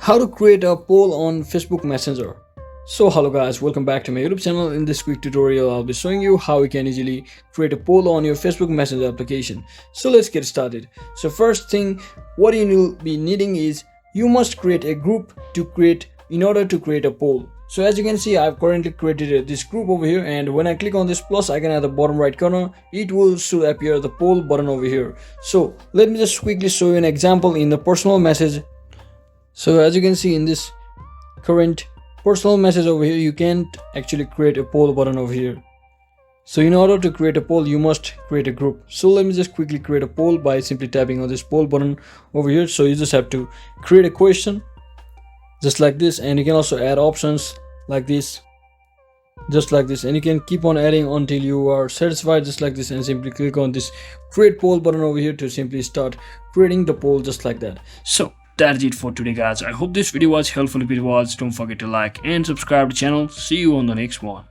How to create a poll on Facebook Messenger. So hello guys, welcome back to my YouTube channel. In this quick tutorial I'll be showing you how you can easily create a poll on your Facebook Messenger application. So let's get started. So first thing, what you will be needing is you must create a group in order to create a poll. So as you can see, I've currently created this group over here, and when I click on this plus icon at the bottom right corner, it will should appear the poll button over here. So let me just quickly show you an example in the personal message. So as you can see in this current personal message over here, you can't actually create a poll button over here. So in order to create a poll, you must create a group. So let me just quickly create a poll by simply tapping on this poll button over here. So you just have to create a question just like this, and you can also add options like this, just like this, and you can keep on adding until you are satisfied just like this, and simply click on this create poll button over here to simply start creating the poll just like that. So that's it for today guys. I hope this video was helpful. If it was, don't forget to like and subscribe to the channel. See you on the next one.